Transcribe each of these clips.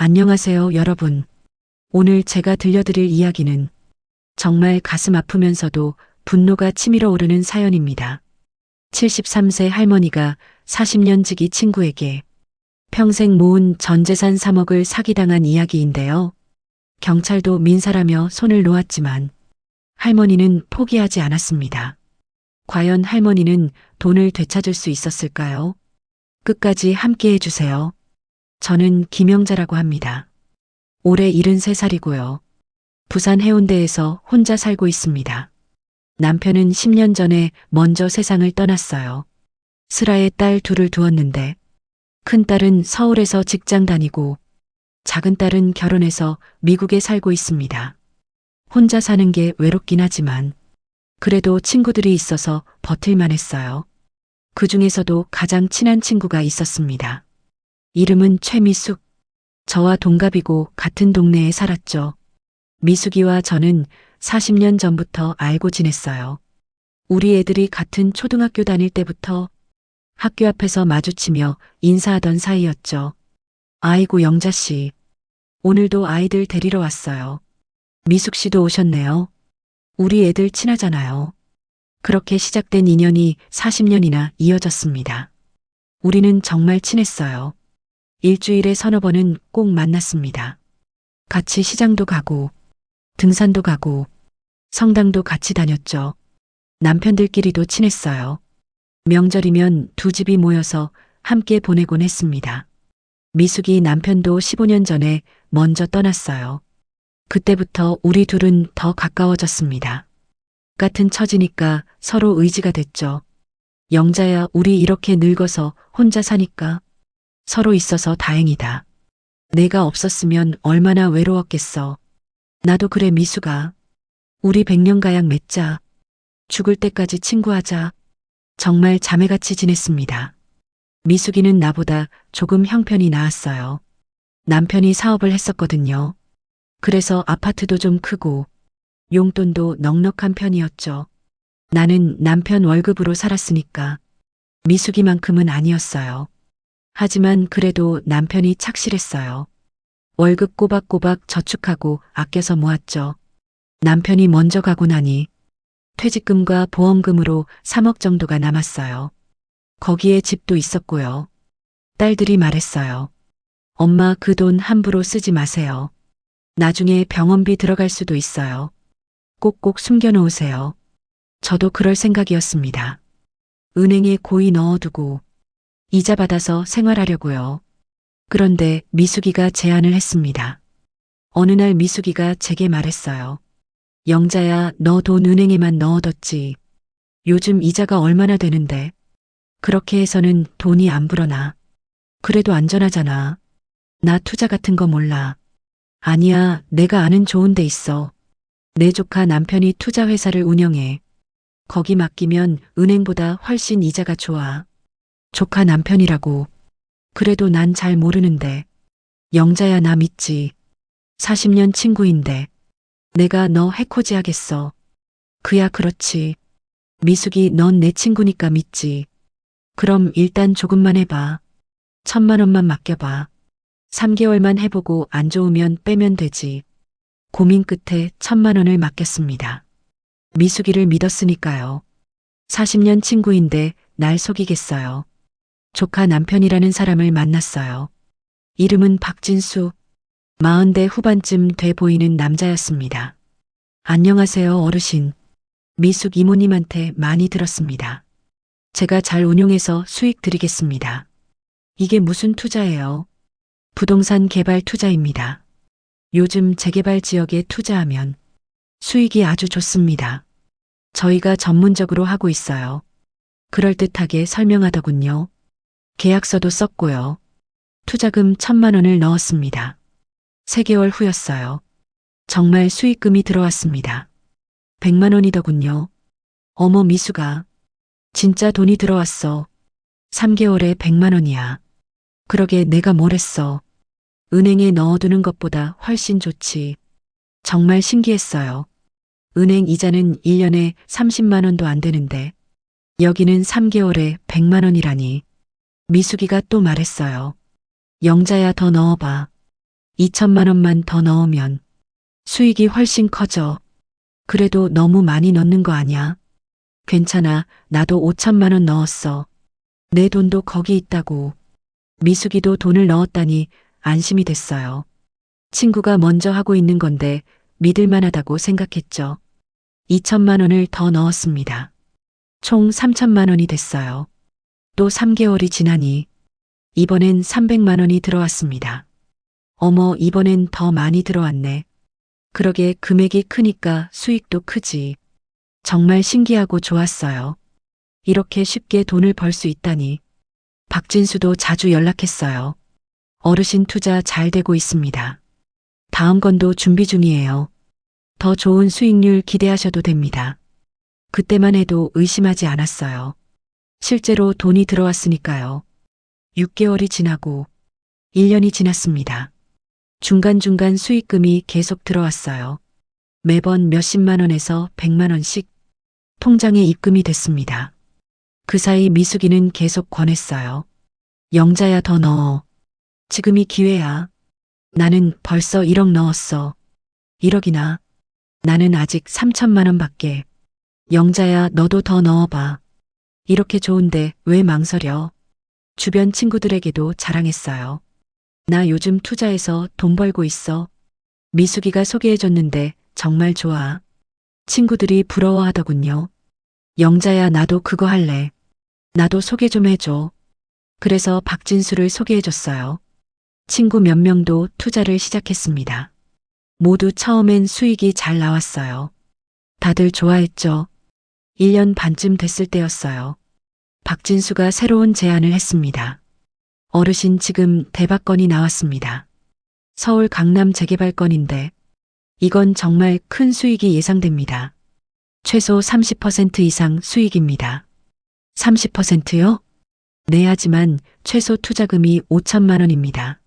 안녕하세요, 여러분. 오늘 제가 들려드릴 이야기는 정말 가슴 아프면서도 분노가 치밀어 오르는 사연입니다. 73세 할머니가 40년 지기 친구에게 평생 모은 전 재산 3억을 사기당한 이야기인데요. 경찰도 민사라며 손을 놓았지만 할머니는 포기하지 않았습니다. 과연 할머니는 돈을 되찾을 수 있었을까요? 끝까지 함께 해주세요. 저는 김영자라고 합니다. 올해 73살이고요. 부산 해운대에서 혼자 살고 있습니다. 남편은 10년 전에 먼저 세상을 떠났어요. 슬아에 딸 둘을 두었는데 큰딸은 서울에서 직장 다니고 작은 딸은 결혼해서 미국에 살고 있습니다. 혼자 사는 게 외롭긴 하지만 그래도 친구들이 있어서 버틸만 했어요. 그 중에서도 가장 친한 친구가 있었습니다. 이름은 최미숙. 저와 동갑이고 같은 동네에 살았죠. 미숙이와 저는 40년 전부터 알고 지냈어요. 우리 애들이 같은 초등학교 다닐 때부터 학교 앞에서 마주치며 인사하던 사이였죠. 아이고 영자씨. 오늘도 아이들 데리러 왔어요. 미숙씨도 오셨네요. 우리 애들 친하잖아요. 그렇게 시작된 인연이 40년이나 이어졌습니다. 우리는 정말 친했어요. 일주일에 서너 번은 꼭 만났습니다. 같이 시장도 가고 등산도 가고 성당도 같이 다녔죠. 남편들끼리도 친했어요. 명절이면 두 집이 모여서 함께 보내곤 했습니다. 미숙이 남편도 15년 전에 먼저 떠났어요. 그때부터 우리 둘은 더 가까워졌습니다. 같은 처지니까 서로 의지가 됐죠. 영자야, 우리 이렇게 늙어서 혼자 사니까 서로 있어서 다행이다. 내가 없었으면 얼마나 외로웠겠어. 나도 그래 미숙아. 우리 100년가량 맺자. 죽을 때까지 친구하자. 정말 자매같이 지냈습니다. 미숙이는 나보다 조금 형편이 나았어요. 남편이 사업을 했었거든요. 그래서 아파트도 좀 크고 용돈도 넉넉한 편이었죠. 나는 남편 월급으로 살았으니까 미숙이만큼은 아니었어요. 하지만 그래도 남편이 착실했어요. 월급 꼬박꼬박 저축하고 아껴서 모았죠. 남편이 먼저 가고 나니 퇴직금과 보험금으로 3억 정도가 남았어요. 거기에 집도 있었고요. 딸들이 말했어요. 엄마, 그 돈 함부로 쓰지 마세요. 나중에 병원비 들어갈 수도 있어요. 꼭꼭 숨겨놓으세요. 저도 그럴 생각이었습니다. 은행에 고이 넣어두고 이자 받아서 생활하려고요. 그런데 미숙이가 제안을 했습니다. 어느 날 미숙이가 제게 말했어요. 영자야, 너 돈 은행에만 넣어뒀지. 요즘 이자가 얼마나 되는데. 그렇게 해서는 돈이 안 불어나. 그래도 안전하잖아. 나 투자 같은 거 몰라. 아니야, 내가 아는 좋은 데 있어. 내 조카 남편이 투자 회사를 운영해. 거기 맡기면 은행보다 훨씬 이자가 좋아. 조카 남편이라고. 그래도 난 잘 모르는데. 영자야, 나 믿지. 40년 친구인데. 내가 너 해코지 하겠어. 그야 그렇지. 미숙이, 넌 내 친구니까 믿지. 그럼 일단 조금만 해봐. 1,000만 원만 맡겨봐. 3개월만 해보고 안 좋으면 빼면 되지. 고민 끝에 1,000만 원을 맡겼습니다. 미숙이를 믿었으니까요. 40년 친구인데 날 속이겠어요. 조카 남편이라는 사람을 만났어요. 이름은 박진수. 40대 후반쯤 돼 보이는 남자였습니다. 안녕하세요, 어르신. 미숙 이모님한테 많이 들었습니다. 제가 잘 운용해서 수익 드리겠습니다. 이게 무슨 투자예요? 부동산 개발 투자입니다. 요즘 재개발 지역에 투자하면 수익이 아주 좋습니다. 저희가 전문적으로 하고 있어요. 그럴듯하게 설명하더군요. 계약서도 썼고요. 투자금 1,000만 원을 넣었습니다. 3개월 후였어요. 정말 수익금이 들어왔습니다. 100만 원이더군요. 어머 미숙아. 진짜 돈이 들어왔어. 3개월에 100만 원이야. 그러게 내가 뭘 했어. 은행에 넣어두는 것보다 훨씬 좋지. 정말 신기했어요. 은행 이자는 1년에 30만 원도 안 되는데 여기는 3개월에 100만 원이라니. 미숙이가 또 말했어요. 영자야, 더 넣어봐. 2천만 원만 더 넣으면 수익이 훨씬 커져. 그래도 너무 많이 넣는 거 아냐? 괜찮아. 나도 5천만 원 넣었어. 내 돈도 거기 있다고. 미숙이도 돈을 넣었다니 안심이 됐어요. 친구가 먼저 하고 있는 건데 믿을만하다고 생각했죠. 2천만 원을 더 넣었습니다. 총 3천만 원이 됐어요. 또 3개월이 지나니 이번엔 300만 원이 들어왔습니다. 어머, 이번엔 더 많이 들어왔네. 그러게 금액이 크니까 수익도 크지. 정말 신기하고 좋았어요. 이렇게 쉽게 돈을 벌 수 있다니. 박진수도 자주 연락했어요. 어르신 투자 잘 되고 있습니다. 다음 건도 준비 중이에요. 더 좋은 수익률 기대하셔도 됩니다. 그때만 해도 의심하지 않았어요. 실제로 돈이 들어왔으니까요. 6개월이 지나고 1년이 지났습니다. 중간중간 수익금이 계속 들어왔어요. 매번 몇십만 원에서 100만 원씩 통장에 입금이 됐습니다. 그 사이 미숙이는 계속 권했어요. 영자야, 더 넣어. 지금이 기회야. 나는 벌써 1억 넣었어. 1억이나. 나는 아직 3천만 원밖에. 영자야, 너도 더 넣어봐. 이렇게 좋은데 왜 망설여? 주변 친구들에게도 자랑했어요. 나 요즘 투자해서 돈 벌고 있어. 미숙이가 소개해줬는데 정말 좋아. 친구들이 부러워하더군요. 영자야, 나도 그거 할래. 나도 소개 좀 해줘. 그래서 박진수를 소개해줬어요. 친구 몇 명도 투자를 시작했습니다. 모두 처음엔 수익이 잘 나왔어요. 다들 좋아했죠. 1년 반쯤 됐을 때였어요. 박진수가 새로운 제안을 했습니다. 어르신, 지금 대박건이 나왔습니다. 서울 강남 재개발 건인데 이건 정말 큰 수익이 예상됩니다. 최소 30% 이상 수익입니다. 30%요? 네, 하지만 최소 투자금이 5천만 원입니다.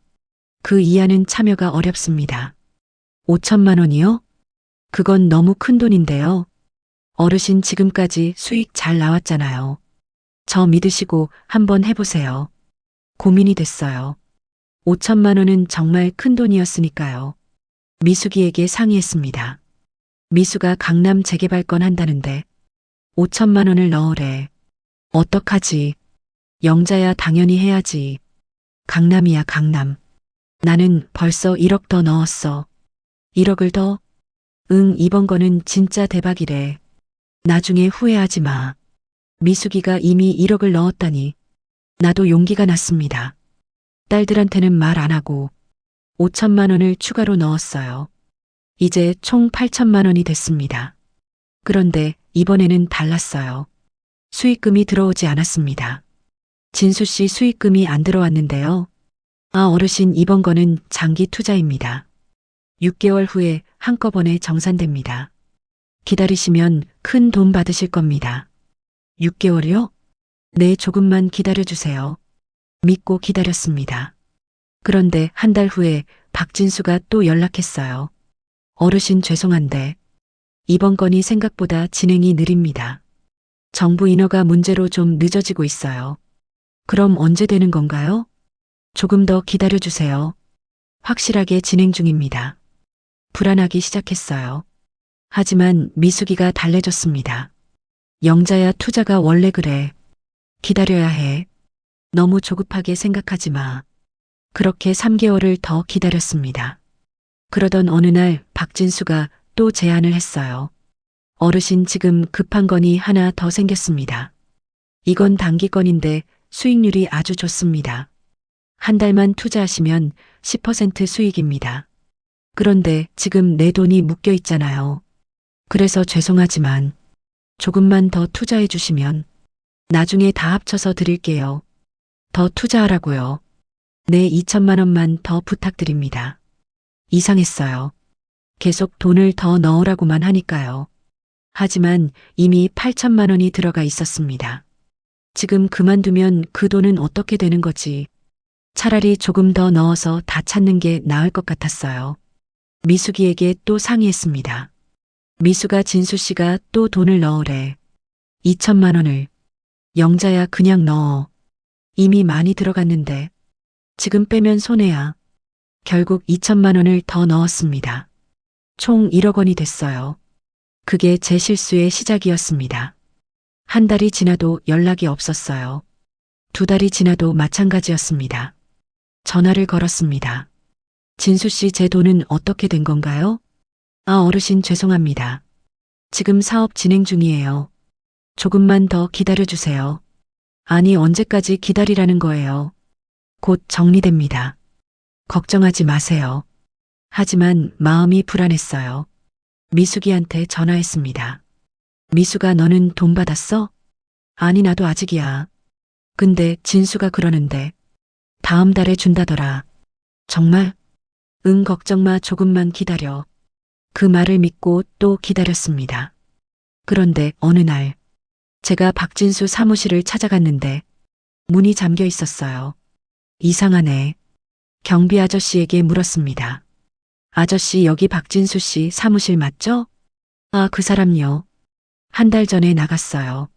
그 이하는 참여가 어렵습니다. 5천만 원이요? 그건 너무 큰 돈인데요. 어르신, 지금까지 수익 잘 나왔잖아요. 저 믿으시고 한번 해보세요. 고민이 됐어요. 5천만 원은 정말 큰 돈이었으니까요. 미숙이에게 상의했습니다. 미수가 강남 재개발건 한다는데 5천만 원을 넣으래. 어떡하지? 영자야, 당연히 해야지. 강남이야, 강남. 나는 벌써 1억 더 넣었어. 1억을 더? 응, 이번 거는 진짜 대박이래. 나중에 후회하지 마. 미숙이가 이미 1억을 넣었다니 나도 용기가 났습니다. 딸들한테는 말 안 하고 5천만 원을 추가로 넣었어요. 이제 총 8천만 원이 됐습니다. 그런데 이번에는 달랐어요. 수익금이 들어오지 않았습니다. 진수 씨, 수익금이 안 들어왔는데요. 아, 어르신, 이번 거는 장기 투자입니다. 6개월 후에 한꺼번에 정산됩니다. 기다리시면 큰 돈 받으실 겁니다. 6개월이요? 네, 조금만 기다려주세요. 믿고 기다렸습니다. 그런데 한 달 후에 박진수가 또 연락했어요. 어르신, 죄송한데 이번 건이 생각보다 진행이 느립니다. 정부 인허가 문제로 좀 늦어지고 있어요. 그럼 언제 되는 건가요? 조금 더 기다려주세요. 확실하게 진행 중입니다. 불안하기 시작했어요. 하지만 미숙이가 달래줬습니다. 영자야, 투자가 원래 그래. 기다려야 해. 너무 조급하게 생각하지 마. 그렇게 3개월을 더 기다렸습니다. 그러던 어느 날 박진수가 또 제안을 했어요. 어르신, 지금 급한 건이 하나 더 생겼습니다. 이건 단기건인데 수익률이 아주 좋습니다. 한 달만 투자하시면 10% 수익입니다. 그런데 지금 내 돈이 묶여 있잖아요. 그래서 죄송하지만 조금만 더 투자해 주시면 나중에 다 합쳐서 드릴게요. 더 투자하라고요. 네, 2천만 원만 더 부탁드립니다. 이상했어요. 계속 돈을 더 넣으라고만 하니까요. 하지만 이미 8천만 원이 들어가 있었습니다. 지금 그만두면 그 돈은 어떻게 되는 거지? 차라리 조금 더 넣어서 다 찾는 게 나을 것 같았어요. 미숙이에게 또 상의했습니다. 미수가 진수 씨가 또 돈을 넣으래. 2천만 원을. 영자야, 그냥 넣어. 이미 많이 들어갔는데. 지금 빼면 손해야. 결국 2천만 원을 더 넣었습니다. 총 1억 원이 됐어요. 그게 제 실수의 시작이었습니다. 한 달이 지나도 연락이 없었어요. 2달이 지나도 마찬가지였습니다. 전화를 걸었습니다. 진수 씨, 제 돈은 어떻게 된 건가요? 아, 어르신 죄송합니다. 지금 사업 진행 중이에요. 조금만 더 기다려주세요. 아니, 언제까지 기다리라는 거예요? 곧 정리됩니다. 걱정하지 마세요. 하지만 마음이 불안했어요. 미숙이한테 전화했습니다. 미숙아, 너는 돈 받았어? 아니, 나도 아직이야. 근데 진수가 그러는데 다음 달에 준다더라. 정말? 응, 걱정 마, 조금만 기다려. 그 말을 믿고 또 기다렸습니다. 그런데 어느 날 제가 박진수 사무실을 찾아갔는데 문이 잠겨 있었어요. 이상하네. 경비 아저씨에게 물었습니다. 아저씨, 여기 박진수 씨 사무실 맞죠? 아, 그 사람요. 한 달 전에 나갔어요.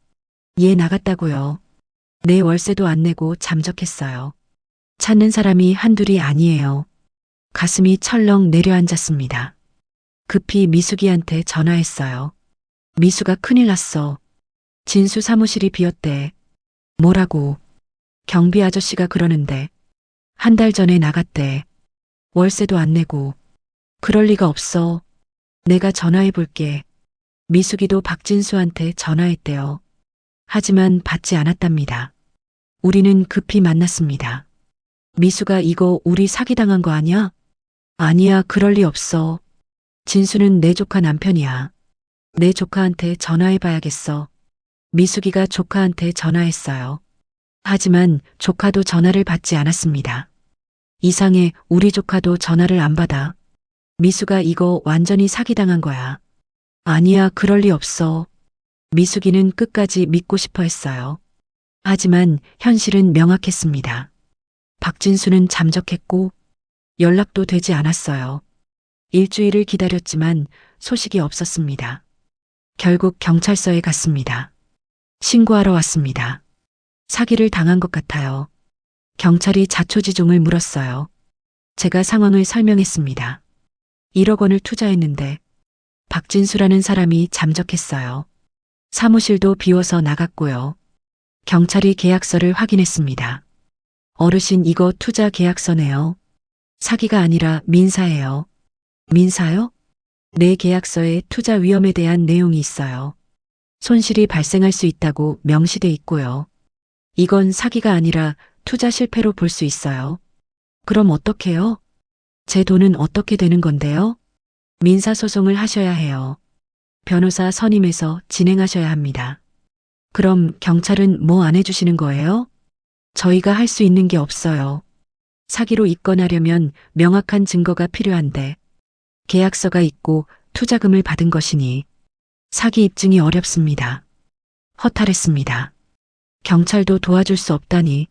예, 나갔다고요. 내 월세도 안 내고 잠적했어요. 찾는 사람이 한둘이 아니에요. 가슴이 철렁 내려앉았습니다. 급히 미숙이한테 전화했어요. 미숙아, 큰일 났어. 진수 사무실이 비었대. 뭐라고? 경비 아저씨가 그러는데 한 달 전에 나갔대. 월세도 안 내고. 그럴 리가 없어. 내가 전화해 볼게. 미숙이도 박진수한테 전화했대요. 하지만 받지 않았답니다. 우리는 급히 만났습니다. 미숙아, 이거 우리 사기당한 거 아니야? 아니야, 그럴 리 없어. 진수는 내 조카 남편이야. 내 조카한테 전화해 봐야겠어. 미숙이가 조카한테 전화했어요. 하지만 조카도 전화를 받지 않았습니다. 이상해, 우리 조카도 전화를 안 받아. 미숙아, 이거 완전히 사기당한 거야. 아니야, 그럴 리 없어. 미숙이는 끝까지 믿고 싶어 했어요. 하지만 현실은 명확했습니다. 박진수는 잠적했고 연락도 되지 않았어요. 일주일을 기다렸지만 소식이 없었습니다. 결국 경찰서에 갔습니다. 신고하러 왔습니다. 사기를 당한 것 같아요. 경찰이 자초지종을 물었어요. 제가 상황을 설명했습니다. 1억 원을 투자했는데 박진수라는 사람이 잠적했어요. 사무실도 비워서 나갔고요. 경찰이 계약서를 확인했습니다. 어르신, 이거 투자 계약서네요. 사기가 아니라 민사예요. 민사요? 내 계약서에 투자 위험에 대한 내용이 있어요. 손실이 발생할 수 있다고 명시돼 있고요. 이건 사기가 아니라 투자 실패로 볼 수 있어요. 그럼 어떡해요? 제 돈은 어떻게 되는 건데요? 민사소송을 하셔야 해요. 변호사 선임해서 진행하셔야 합니다. 그럼 경찰은 뭐 안 해주시는 거예요? 저희가 할 수 있는 게 없어요. 사기로 입건하려면 명확한 증거가 필요한데 계약서가 있고 투자금을 받은 것이니 사기 입증이 어렵습니다. 허탈했습니다. 경찰도 도와줄 수 없다니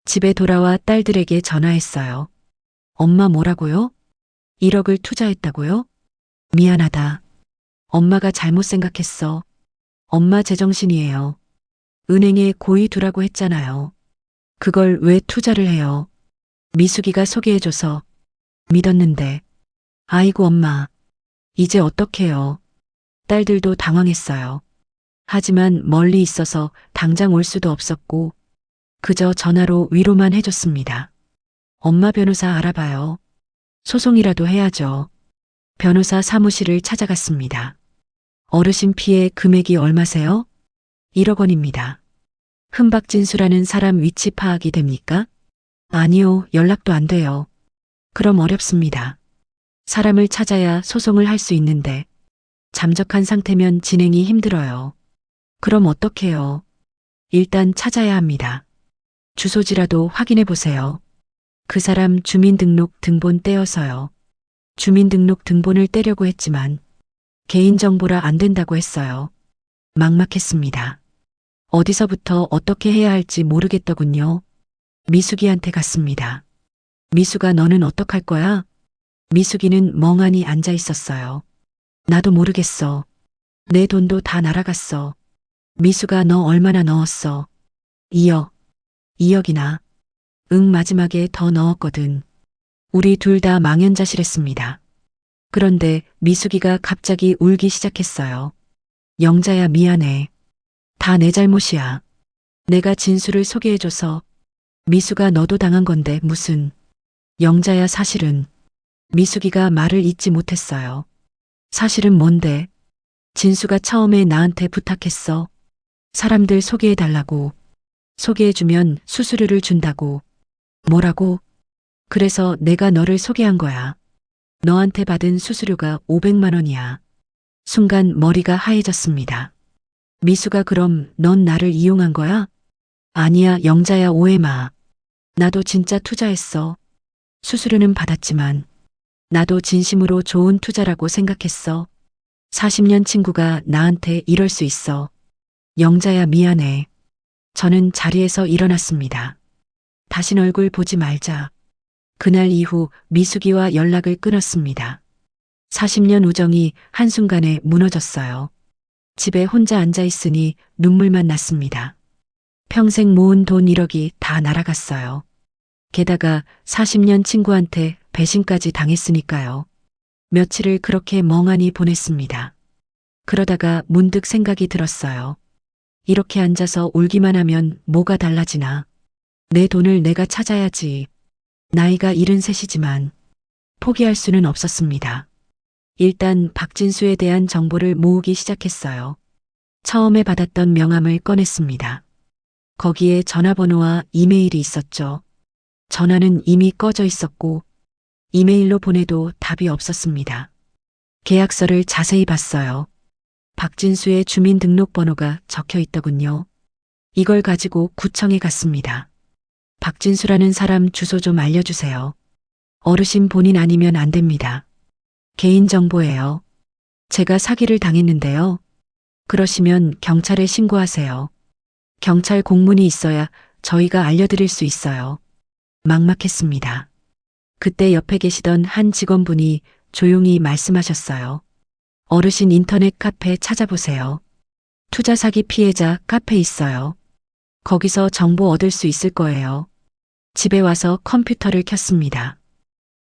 집에 돌아와 딸들에게 전화했어요. 엄마, 뭐라고요? 1억을 투자했다고요? 미안하다. 엄마가 잘못 생각했어. 엄마 제정신이에요. 은행에 고이 두라고 했잖아요. 그걸 왜 투자를 해요? 미숙이가 소개해줘서 믿었는데. 아이고, 엄마. 이제 어떡해요? 딸들도 당황했어요. 하지만 멀리 있어서 당장 올 수도 없었고 그저 전화로 위로만 해줬습니다. 엄마, 변호사 알아봐요. 소송이라도 해야죠. 변호사 사무실을 찾아갔습니다. 어르신, 피해 금액이 얼마세요? 1억 원입니다. 흠박진수라는 사람 위치 파악이 됩니까? 아니요, 연락도 안 돼요. 그럼 어렵습니다. 사람을 찾아야 소송을 할 수 있는데 잠적한 상태면 진행이 힘들어요. 그럼 어떡해요? 일단 찾아야 합니다. 주소지라도 확인해 보세요. 그 사람 주민등록 등본 떼어서요. 주민등록 등본을 떼려고 했지만 개인정보라 안 된다고 했어요. 막막했습니다. 어디서부터 어떻게 해야 할지 모르겠더군요. 미숙이한테 갔습니다. 미숙아, 너는 어떡할 거야? 미숙이는 멍하니 앉아 있었어요. 나도 모르겠어. 내 돈도 다 날아갔어. 미숙아, 너 얼마나 넣었어? 2억. 2억이나. 응, 마지막에 더 넣었거든. 우리 둘 다 망연자실했습니다. 그런데 미숙이가 갑자기 울기 시작했어요. 영자야, 미안해. 다 내 잘못이야. 내가 진수를 소개해줘서. 미수가 너도 당한 건데 무슨. 영자야, 사실은. 미숙이가 말을 잇지 못했어요. 사실은 뭔데? 진수가 처음에 나한테 부탁했어. 사람들 소개해달라고. 소개해주면 수수료를 준다고. 뭐라고? 그래서 내가 너를 소개한 거야. 너한테 받은 수수료가 500만 원이야. 순간 머리가 하얘졌습니다. 미수가 그럼 넌 나를 이용한 거야? 아니야, 영자야, 오해 마. 나도 진짜 투자했어. 수수료는 받았지만 나도 진심으로 좋은 투자라고 생각했어. 40년 친구가 나한테 이럴 수 있어. 영자야, 미안해. 저는 자리에서 일어났습니다. 다신 얼굴 보지 말자. 그날 이후 미숙이와 연락을 끊었습니다. 40년 우정이 한순간에 무너졌어요. 집에 혼자 앉아 있으니 눈물만 났습니다. 평생 모은 돈 1억이 다 날아갔어요. 게다가 40년 친구한테 배신까지 당했으니까요. 며칠을 그렇게 멍하니 보냈습니다. 그러다가 문득 생각이 들었어요. 이렇게 앉아서 울기만 하면 뭐가 달라지나. 내 돈을 내가 찾아야지. 나이가 73이지만 포기할 수는 없었습니다. 일단 박진수에 대한 정보를 모으기 시작했어요. 처음에 받았던 명함을 꺼냈습니다. 거기에 전화번호와 이메일이 있었죠. 전화는 이미 꺼져 있었고 이메일로 보내도 답이 없었습니다. 계약서를 자세히 봤어요. 박진수의 주민등록번호가 적혀 있더군요. 이걸 가지고 구청에 갔습니다. 박진수라는 사람 주소 좀 알려주세요. 어르신 본인 아니면 안 됩니다. 개인정보예요. 제가 사기를 당했는데요. 그러시면 경찰에 신고하세요. 경찰 공문이 있어야 저희가 알려드릴 수 있어요. 막막했습니다. 그때 옆에 계시던 한 직원분이 조용히 말씀하셨어요. 어르신 인터넷 카페 찾아보세요. 투자 사기 피해자 카페 있어요. 거기서 정보 얻을 수 있을 거예요. 집에 와서 컴퓨터를 켰습니다.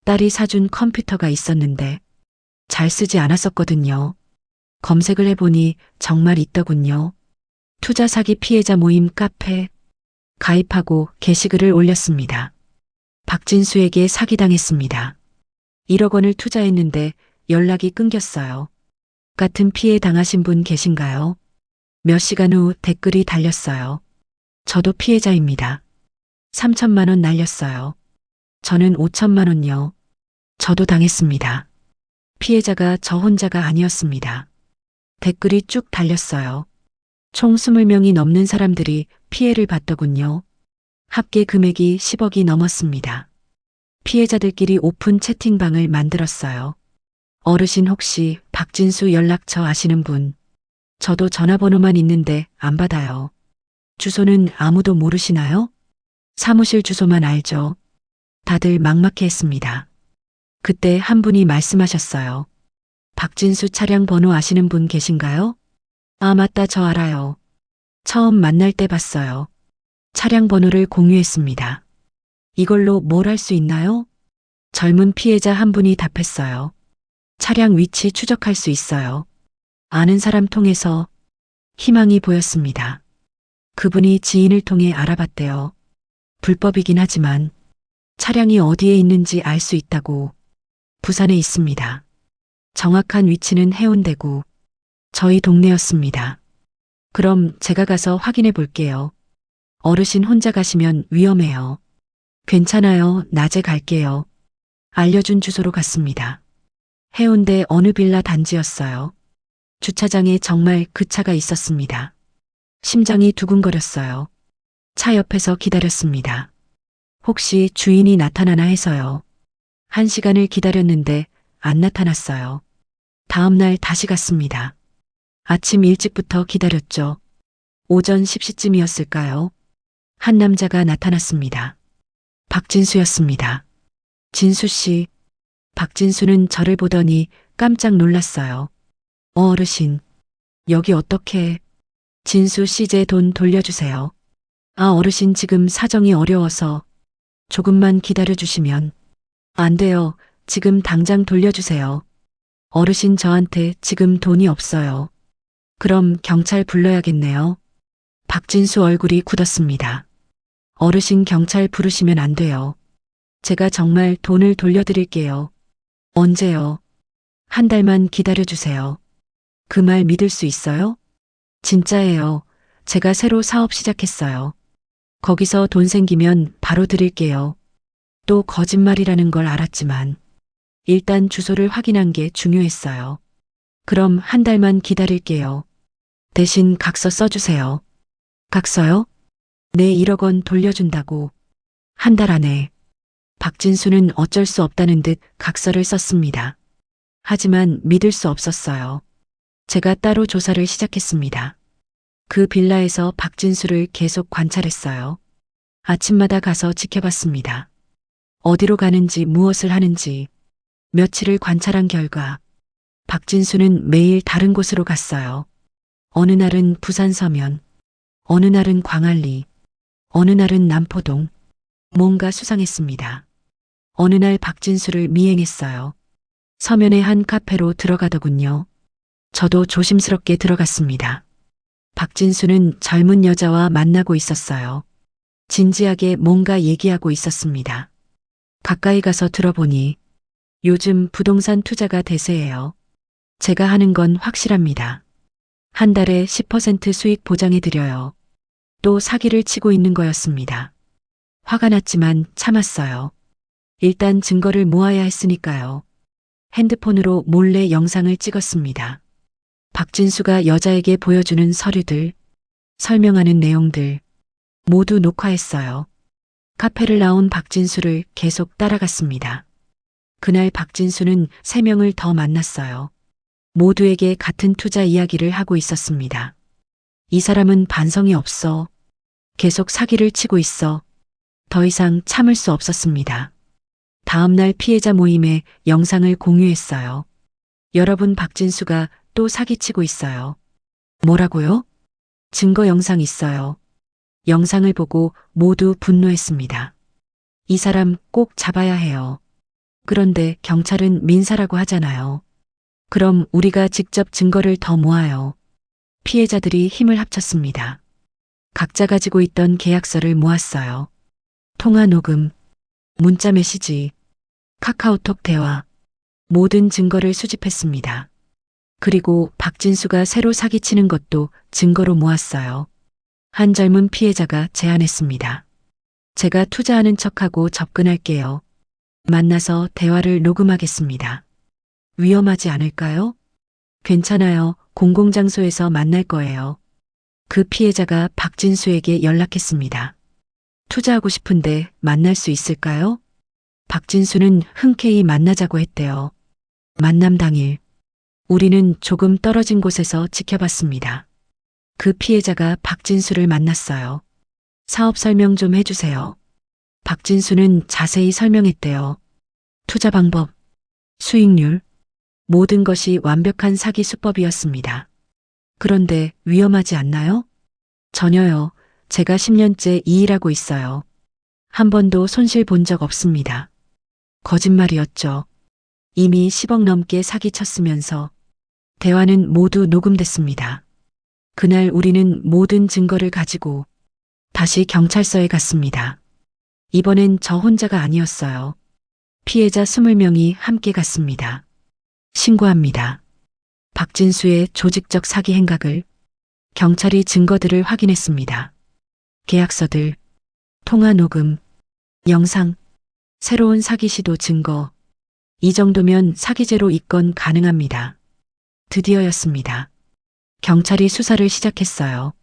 딸이 사준 컴퓨터가 있었는데 잘 쓰지 않았었거든요. 검색을 해보니 정말 있더군요. 투자 사기 피해자 모임 카페. 가입하고 게시글을 올렸습니다. 박진수에게 사기당했습니다. 1억 원을 투자했는데 연락이 끊겼어요. 같은 피해 당하신 분 계신가요? 몇 시간 후 댓글이 달렸어요. 저도 피해자입니다. 3천만 원 날렸어요. 저는 5천만 원요. 저도 당했습니다. 피해자가 저 혼자가 아니었습니다. 댓글이 쭉 달렸어요. 총 20명이 넘는 사람들이 피해를 봤더군요. 합계 금액이 10억이 넘었습니다. 피해자들끼리 오픈 채팅방을 만들었어요. 어르신 혹시 박진수 연락처 아시는 분? 저도 전화번호만 있는데 안 받아요. 주소는 아무도 모르시나요? 사무실 주소만 알죠. 다들 막막해했습니다. 그때 한 분이 말씀하셨어요. 박진수 차량 번호 아시는 분 계신가요? 아, 맞다, 저 알아요. 처음 만날 때 봤어요. 차량 번호를 공유했습니다. 이걸로 뭘 할 수 있나요? 젊은 피해자 한 분이 답했어요. 차량 위치 추적할 수 있어요. 아는 사람 통해서. 희망이 보였습니다. 그분이 지인을 통해 알아봤대요. 불법이긴 하지만 차량이 어디에 있는지 알 수 있다고. 부산에 있습니다. 정확한 위치는 해운대구. 저희 동네였습니다. 그럼 제가 가서 확인해 볼게요. 어르신 혼자 가시면 위험해요. 괜찮아요. 낮에 갈게요. 알려준 주소로 갔습니다. 해운대 어느 빌라 단지였어요. 주차장에 정말 그 차가 있었습니다. 심장이 두근거렸어요. 차 옆에서 기다렸습니다. 혹시 주인이 나타나나 해서요. 1시간을 기다렸는데 안 나타났어요. 다음 날 다시 갔습니다. 아침 일찍부터 기다렸죠. 오전 10시쯤이었을까요? 한 남자가 나타났습니다. 박진수였습니다. 진수 씨. 박진수는 저를 보더니 깜짝 놀랐어요. 어르신, 여기 어떻게? 진수 씨 제 돈 돌려주세요. 아, 어르신 지금 사정이 어려워서 조금만 기다려주시면. 안 돼요. 지금 당장 돌려주세요. 어르신 저한테 지금 돈이 없어요. 그럼 경찰 불러야겠네요. 박진수 얼굴이 굳었습니다. 어르신 경찰 부르시면 안 돼요. 제가 정말 돈을 돌려드릴게요. 언제요? 한 달만 기다려주세요. 그 말 믿을 수 있어요? 진짜예요. 제가 새로 사업 시작했어요. 거기서 돈 생기면 바로 드릴게요. 또 거짓말이라는 걸 알았지만 일단 주소를 확인한 게 중요했어요. 그럼 한 달만 기다릴게요. 대신 각서 써주세요. 각서요? 네, 1억 원 돌려준다고. 한 달 안에. 박진수는 어쩔 수 없다는 듯 각서를 썼습니다. 하지만 믿을 수 없었어요. 제가 따로 조사를 시작했습니다. 그 빌라에서 박진수를 계속 관찰했어요. 아침마다 가서 지켜봤습니다. 어디로 가는지 무엇을 하는지 며칠을 관찰한 결과 박진수는 매일 다른 곳으로 갔어요. 어느 날은 부산 서면, 어느 날은 광안리, 어느 날은 남포동. 뭔가 수상했습니다. 어느 날 박진수를 미행했어요. 서면의 한 카페로 들어가더군요. 저도 조심스럽게 들어갔습니다. 박진수는 젊은 여자와 만나고 있었어요. 진지하게 뭔가 얘기하고 있었습니다. 가까이 가서 들어보니 요즘 부동산 투자가 대세예요. 제가 하는 건 확실합니다. 한 달에 10% 수익 보장해드려요. 또 사기를 치고 있는 거였습니다. 화가 났지만 참았어요. 일단 증거를 모아야 했으니까요. 핸드폰으로 몰래 영상을 찍었습니다. 박진수가 여자에게 보여주는 서류들, 설명하는 내용들 모두 녹화했어요. 카페를 나온 박진수를 계속 따라갔습니다. 그날 박진수는 3명을 더 만났어요. 모두에게 같은 투자 이야기를 하고 있었습니다. 이 사람은 반성이 없어. 계속 사기를 치고 있어. 더 이상 참을 수 없었습니다. 다음날 피해자 모임에 영상을 공유했어요. 여러분, 박진수가 또 사기치고 있어요. 뭐라고요? 증거 영상 있어요. 영상을 보고 모두 분노했습니다. 이 사람 꼭 잡아야 해요. 그런데 경찰은 민사라고 하잖아요. 그럼 우리가 직접 증거를 더 모아요. 피해자들이 힘을 합쳤습니다. 각자 가지고 있던 계약서를 모았어요. 통화 녹음, 문자 메시지, 카카오톡 대화, 모든 증거를 수집했습니다. 그리고 박진수가 새로 사기치는 것도 증거로 모았어요. 한 젊은 피해자가 제안했습니다. 제가 투자하는 척하고 접근할게요. 만나서 대화를 녹음하겠습니다. 위험하지 않을까요? 괜찮아요. 공공장소에서 만날 거예요. 그 피해자가 박진수에게 연락했습니다. 투자하고 싶은데 만날 수 있을까요? 박진수는 흔쾌히 만나자고 했대요. 만남 당일 우리는 조금 떨어진 곳에서 지켜봤습니다. 그 피해자가 박진수를 만났어요. 사업 설명 좀 해주세요. 박진수는 자세히 설명했대요. 투자 방법, 수익률, 모든 것이 완벽한 사기 수법이었습니다. 그런데 위험하지 않나요? 전혀요. 제가 10년째 이 일하고 있어요. 한 번도 손실 본 적 없습니다. 거짓말이었죠. 이미 10억 넘게 사기쳤으면서 대화는 모두 녹음됐습니다. 그날 우리는 모든 증거를 가지고 다시 경찰서에 갔습니다. 이번엔 저 혼자가 아니었어요. 피해자 20명이 함께 갔습니다. 신고합니다. 박진수의 조직적 사기 행각을. 경찰이 증거들을 확인했습니다. 계약서들, 통화 녹음, 영상, 새로운 사기 시도 증거. 이 정도면 사기죄로 입건 가능합니다. 드디어였습니다. 경찰이 수사를 시작했어요.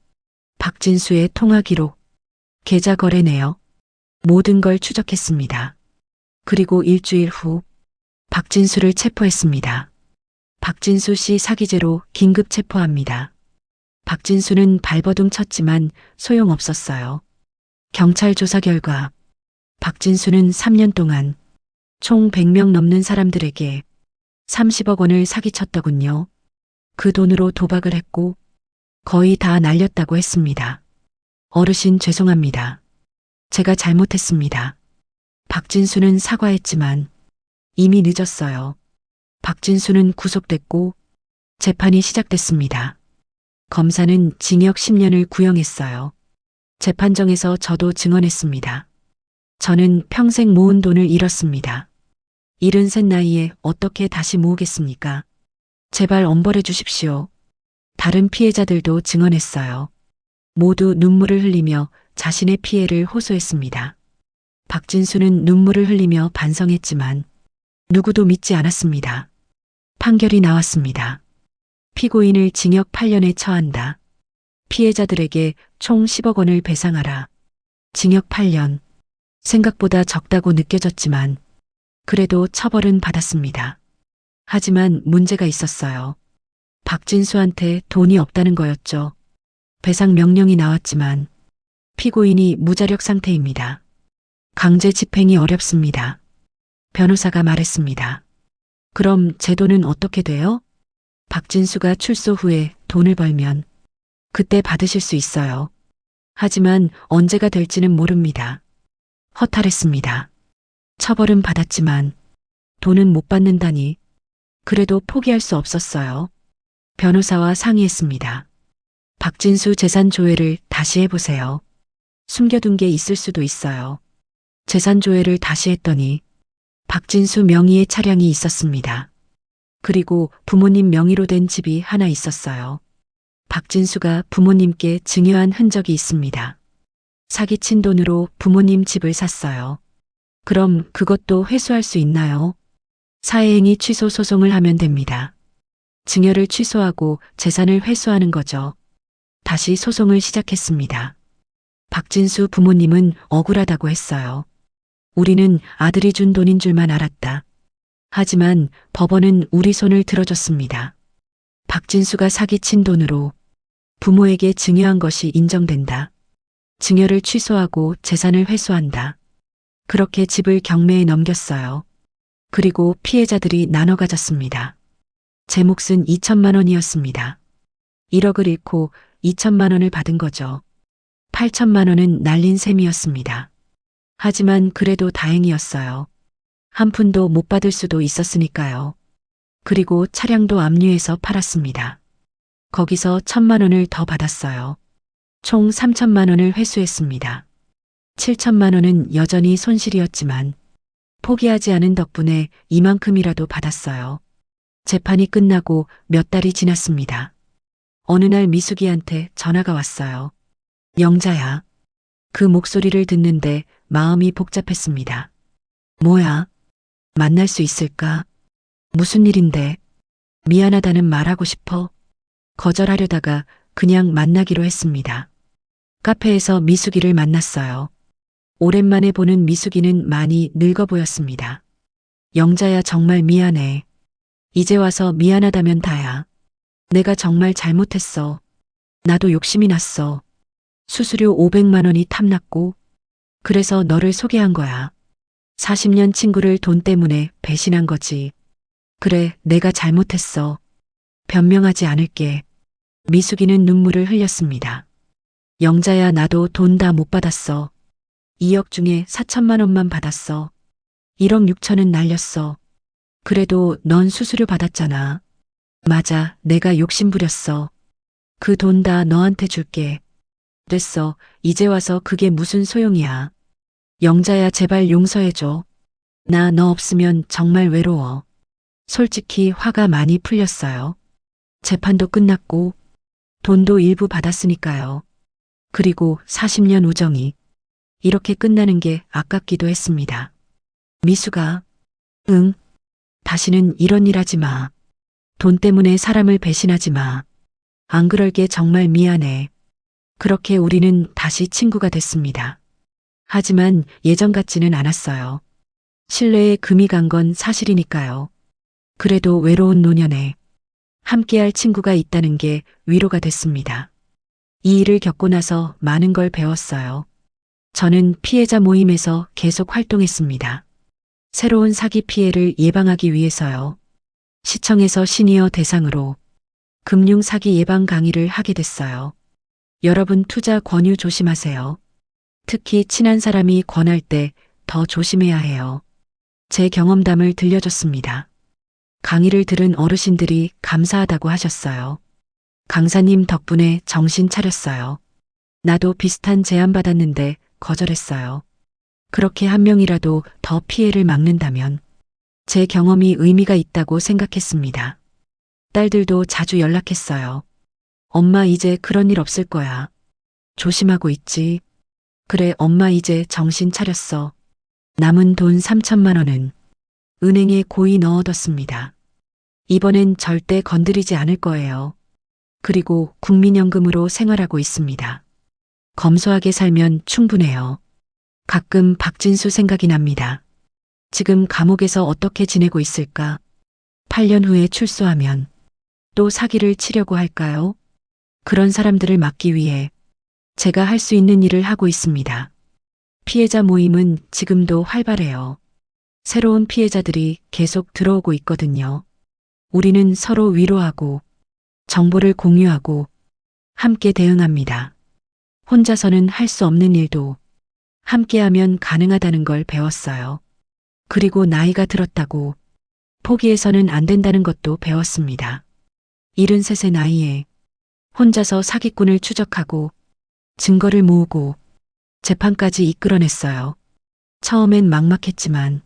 박진수의 통화 기록, 계좌 거래 내역, 모든 걸 추적했습니다. 그리고 일주일 후 박진수를 체포했습니다. 박진수 씨 사기죄로 긴급 체포합니다. 박진수는 발버둥 쳤지만 소용없었어요. 경찰 조사 결과 박진수는 3년 동안 총 100명 넘는 사람들에게 30억 원을 사기쳤더군요. 그 돈으로 도박을 했고 거의 다 날렸다고 했습니다. 어르신 죄송합니다. 제가 잘못했습니다. 박진수는 사과했지만 이미 늦었어요. 박진수는 구속됐고 재판이 시작됐습니다. 검사는 징역 10년을 구형했어요. 재판정에서 저도 증언했습니다. 저는 평생 모은 돈을 잃었습니다. 73 나이에 어떻게 다시 모으겠습니까? 제발 엄벌해 주십시오. 다른 피해자들도 증언했어요. 모두 눈물을 흘리며 자신의 피해를 호소했습니다. 박진수는 눈물을 흘리며 반성했지만 누구도 믿지 않았습니다. 판결이 나왔습니다. 피고인을 징역 8년에 처한다. 피해자들에게 총 10억 원을 배상하라. 징역 8년. 생각보다 적다고 느껴졌지만 그래도 처벌은 받았습니다. 하지만 문제가 있었어요. 박진수한테 돈이 없다는 거였죠. 배상 명령이 나왔지만 피고인이 무자력 상태입니다. 강제 집행이 어렵습니다. 변호사가 말했습니다. 그럼 제 돈은 어떻게 돼요? 박진수가 출소 후에 돈을 벌면 그때 받으실 수 있어요. 하지만 언제가 될지는 모릅니다. 허탈했습니다. 처벌은 받았지만 돈은 못 받는다니 그래도 포기할 수 없었어요. 변호사와 상의했습니다. 박진수 재산 조회를 다시 해보세요. 숨겨둔 게 있을 수도 있어요. 재산 조회를 다시 했더니 박진수 명의의 차량이 있었습니다. 그리고 부모님 명의로 된 집이 하나 있었어요. 박진수가 부모님께 증여한 흔적이 있습니다. 사기친 돈으로 부모님 집을 샀어요. 그럼 그것도 회수할 수 있나요? 사회행위 취소 소송을 하면 됩니다. 증여를 취소하고 재산을 회수하는 거죠. 다시 소송을 시작했습니다. 박진수 부모님은 억울하다고 했어요. 우리는 아들이 준 돈인 줄만 알았다. 하지만 법원은 우리 손을 들어줬습니다. 박진수가 사기친 돈으로 부모에게 증여한 것이 인정된다. 증여를 취소하고 재산을 회수한다. 그렇게 집을 경매에 넘겼어요. 그리고 피해자들이 나눠 가졌습니다. 제 몫은 2천만 원이었습니다. 1억을 잃고 2천만 원을 받은 거죠. 8천만 원은 날린 셈이었습니다. 하지만 그래도 다행이었어요. 한 푼도 못 받을 수도 있었으니까요. 그리고 차량도 압류해서 팔았습니다. 거기서 1천만 원을 더 받았어요. 총 3천만 원을 회수했습니다. 7천만 원은 여전히 손실이었지만 포기하지 않은 덕분에 이만큼이라도 받았어요. 재판이 끝나고 몇 달이 지났습니다. 어느 날 미숙이한테 전화가 왔어요. 영자야. 그 목소리를 듣는데 마음이 복잡했습니다. 뭐야? 만날 수 있을까? 무슨 일인데? 미안하다는 말하고 싶어? 거절하려다가 그냥 만나기로 했습니다. 카페에서 미숙이를 만났어요. 오랜만에 보는 미숙이는 많이 늙어 보였습니다. 영자야 정말 미안해. 이제 와서 미안하다면 다야. 내가 정말 잘못했어. 나도 욕심이 났어. 수수료 500만 원이 탐났고 그래서 너를 소개한 거야. 40년 친구를 돈 때문에 배신한 거지. 그래, 내가 잘못했어. 변명하지 않을게. 미숙이는 눈물을 흘렸습니다. 영자야 나도 돈 다 못 받았어. 2억 중에 4천만 원만 받았어. 1억 6천은 날렸어. 그래도 넌 수수료 받았잖아. 맞아, 내가 욕심 부렸어. 그 돈 다 너한테 줄게. 됐어, 이제 와서 그게 무슨 소용이야. 영자야 제발 용서해줘. 나 너 없으면 정말 외로워. 솔직히 화가 많이 풀렸어요. 재판도 끝났고 돈도 일부 받았으니까요. 그리고 40년 우정이 이렇게 끝나는 게 아깝기도 했습니다. 미수가 응. 다시는 이런 일 하지 마. 돈 때문에 사람을 배신하지 마. 안 그럴게 정말 미안해. 그렇게 우리는 다시 친구가 됐습니다. 하지만 예전 같지는 않았어요. 신뢰에 금이 간 건 사실이니까요. 그래도 외로운 노년에 함께할 친구가 있다는 게 위로가 됐습니다. 이 일을 겪고 나서 많은 걸 배웠어요. 저는 피해자 모임에서 계속 활동했습니다. 새로운 사기 피해를 예방하기 위해서요. 시청에서 시니어 대상으로 금융 사기 예방 강의를 하게 됐어요. 여러분 투자 권유 조심하세요. 특히 친한 사람이 권할 때 더 조심해야 해요. 제 경험담을 들려줬습니다. 강의를 들은 어르신들이 감사하다고 하셨어요. 강사님 덕분에 정신 차렸어요. 나도 비슷한 제안 받았는데 거절했어요. 그렇게 한 명이라도 더 피해를 막는다면 제 경험이 의미가 있다고 생각했습니다. 딸들도 자주 연락했어요. 엄마 이제 그런 일 없을 거야. 조심하고 있지. 그래 엄마 이제 정신 차렸어. 남은 돈 3천만 원은 은행에 고이 넣어뒀습니다. 이번엔 절대 건드리지 않을 거예요. 그리고 국민연금으로 생활하고 있습니다. 검소하게 살면 충분해요. 가끔 박진수 생각이 납니다. 지금 감옥에서 어떻게 지내고 있을까? 8년 후에 출소하면 또 사기를 치려고 할까요? 그런 사람들을 막기 위해 제가 할 수 있는 일을 하고 있습니다. 피해자 모임은 지금도 활발해요. 새로운 피해자들이 계속 들어오고 있거든요. 우리는 서로 위로하고 정보를 공유하고 함께 대응합니다. 혼자서는 할 수 없는 일도 함께하면 가능하다는 걸 배웠어요. 그리고 나이가 들었다고 포기해서는 안 된다는 것도 배웠습니다. 73세 나이에 혼자서 사기꾼을 추적하고 증거를 모으고 재판까지 이끌어냈어요. 처음엔 막막했지만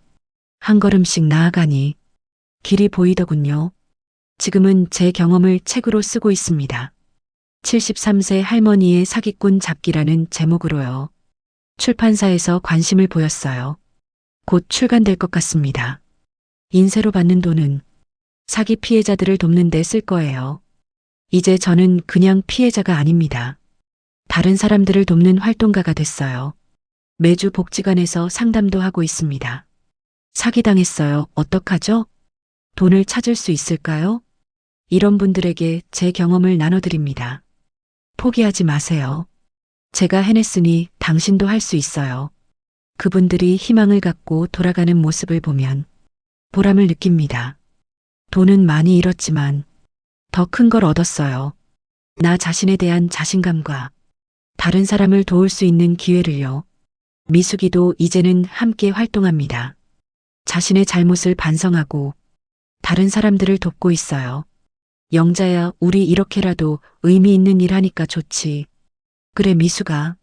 한 걸음씩 나아가니 길이 보이더군요. 지금은 제 경험을 책으로 쓰고 있습니다. 73세 할머니의 사기꾼 잡기라는 제목으로요. 출판사에서 관심을 보였어요. 곧 출간될 것 같습니다. 인쇄로 받는 돈은 사기 피해자들을 돕는 데 쓸 거예요. 이제 저는 그냥 피해자가 아닙니다. 다른 사람들을 돕는 활동가가 됐어요. 매주 복지관에서 상담도 하고 있습니다. 사기당했어요. 어떡하죠? 돈을 찾을 수 있을까요? 이런 분들에게 제 경험을 나눠드립니다. 포기하지 마세요. 제가 해냈으니 당신도 할 수 있어요. 그분들이 희망을 갖고 돌아가는 모습을 보면 보람을 느낍니다. 돈은 많이 잃었지만 더 큰 걸 얻었어요. 나 자신에 대한 자신감과 다른 사람을 도울 수 있는 기회를요. 미숙이도 이제는 함께 활동합니다. 자신의 잘못을 반성하고 다른 사람들을 돕고 있어요. 영자야, 우리 이렇게라도 의미 있는 일 하니까 좋지. 그래, 미숙아.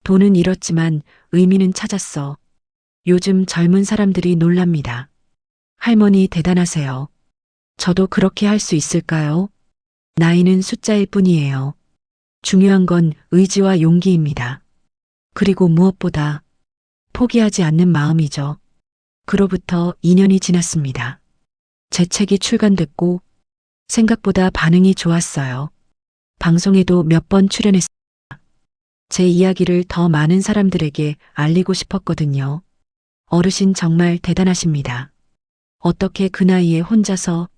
돈은 잃었지만 의미는 찾았어. 요즘 젊은 사람들이 놀랍니다. 할머니 대단하세요. 저도 그렇게 할 수 있을까요? 나이는 숫자일 뿐이에요. 중요한 건 의지와 용기입니다. 그리고 무엇보다 포기하지 않는 마음이죠. 그로부터 2년이 지났습니다. 제 책이 출간됐고 생각보다 반응이 좋았어요. 방송에도 몇 번 출연했습니다. 제 이야기를 더 많은 사람들에게 알리고 싶었거든요. 어르신 정말 대단하십니다. 어떻게 그 나이에 혼자서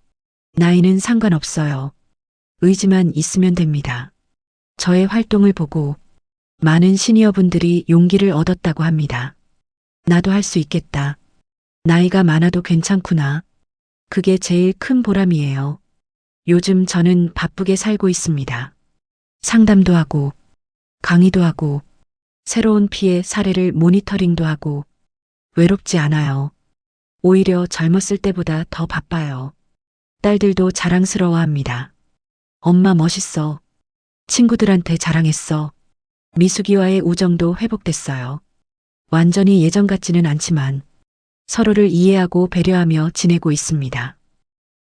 나이는 상관없어요. 의지만 있으면 됩니다. 저의 활동을 보고 많은 시니어분들이 용기를 얻었다고 합니다. 나도 할 수 있겠다. 나이가 많아도 괜찮구나. 그게 제일 큰 보람이에요. 요즘 저는 바쁘게 살고 있습니다. 상담도 하고 강의도 하고 새로운 피해 사례를 모니터링도 하고 외롭지 않아요. 오히려 젊었을 때보다 더 바빠요. 딸들도 자랑스러워합니다. 엄마 멋있어. 친구들한테 자랑했어. 미숙이와의 우정도 회복됐어요. 완전히 예전 같지는 않지만 서로를 이해하고 배려하며 지내고 있습니다.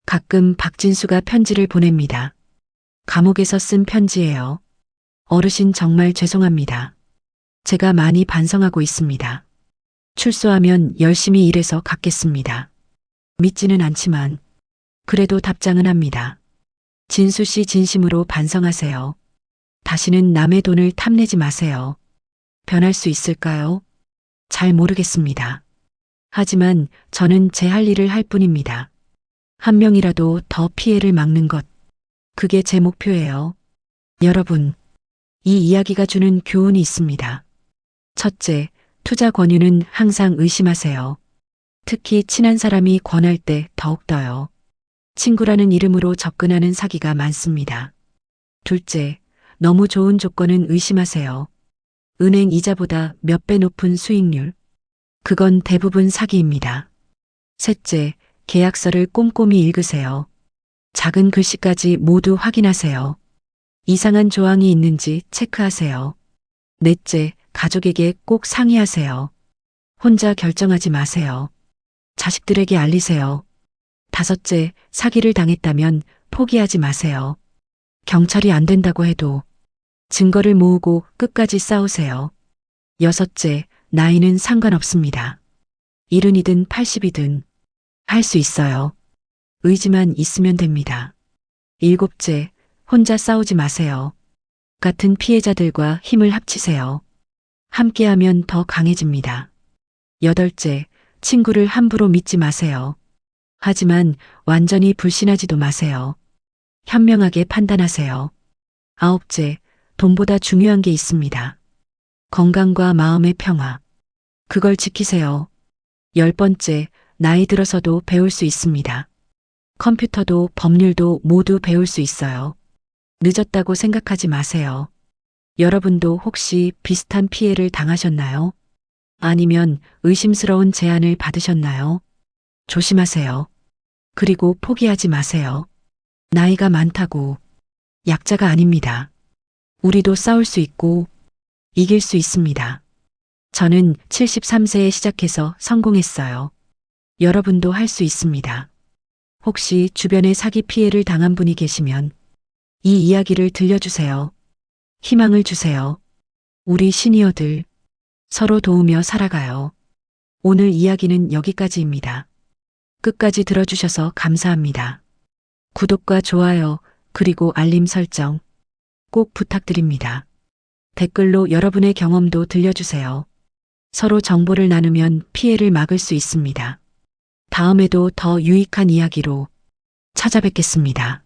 가끔 박진수가 편지를 보냅니다. 감옥에서 쓴 편지예요. 어르신 정말 죄송합니다. 제가 많이 반성하고 있습니다. 출소하면 열심히 일해서 갚겠습니다. 믿지는 않지만 그래도 답장은 합니다. 진수 씨 진심으로 반성하세요. 다시는 남의 돈을 탐내지 마세요. 변할 수 있을까요? 잘 모르겠습니다. 하지만 저는 제 할 일을 할 뿐입니다. 한 명이라도 더 피해를 막는 것. 그게 제 목표예요. 여러분, 이 이야기가 주는 교훈이 있습니다. 첫째, 투자 권유는 항상 의심하세요. 특히 친한 사람이 권할 때 더욱더요. 친구라는 이름으로 접근하는 사기가 많습니다. 둘째, 너무 좋은 조건은 의심하세요. 은행 이자보다 몇 배 높은 수익률. 그건 대부분 사기입니다. 셋째, 계약서를 꼼꼼히 읽으세요. 작은 글씨까지 모두 확인하세요. 이상한 조항이 있는지 체크하세요. 넷째, 가족에게 꼭 상의하세요. 혼자 결정하지 마세요. 자식들에게 알리세요. 다섯째, 사기를 당했다면 포기하지 마세요. 경찰이 안 된다고 해도 증거를 모으고 끝까지 싸우세요. 여섯째, 나이는 상관없습니다. 70이든 80이든 할 수 있어요. 의지만 있으면 됩니다. 일곱째, 혼자 싸우지 마세요. 같은 피해자들과 힘을 합치세요. 함께하면 더 강해집니다. 여덟째, 친구를 함부로 믿지 마세요. 하지만 완전히 불신하지도 마세요. 현명하게 판단하세요. 아홉째, 돈보다 중요한 게 있습니다. 건강과 마음의 평화. 그걸 지키세요. 열 번째, 나이 들어서도 배울 수 있습니다. 컴퓨터도 법률도 모두 배울 수 있어요. 늦었다고 생각하지 마세요. 여러분도 혹시 비슷한 피해를 당하셨나요? 아니면 의심스러운 제안을 받으셨나요? 조심하세요. 그리고 포기하지 마세요. 나이가 많다고 약자가 아닙니다. 우리도 싸울 수 있고 이길 수 있습니다. 저는 73세에 시작해서 성공했어요. 여러분도 할 수 있습니다. 혹시 주변에 사기 피해를 당한 분이 계시면 이 이야기를 들려주세요. 희망을 주세요. 우리 시니어들 서로 도우며 살아가요. 오늘 이야기는 여기까지입니다. 끝까지 들어주셔서 감사합니다. 구독과 좋아요, 그리고 알림 설정 꼭 부탁드립니다. 댓글로 여러분의 경험도 들려주세요. 서로 정보를 나누면 피해를 막을 수 있습니다. 다음에도 더 유익한 이야기로 찾아뵙겠습니다.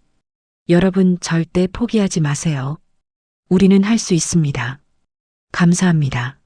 여러분 절대 포기하지 마세요. 우리는 할 수 있습니다. 감사합니다.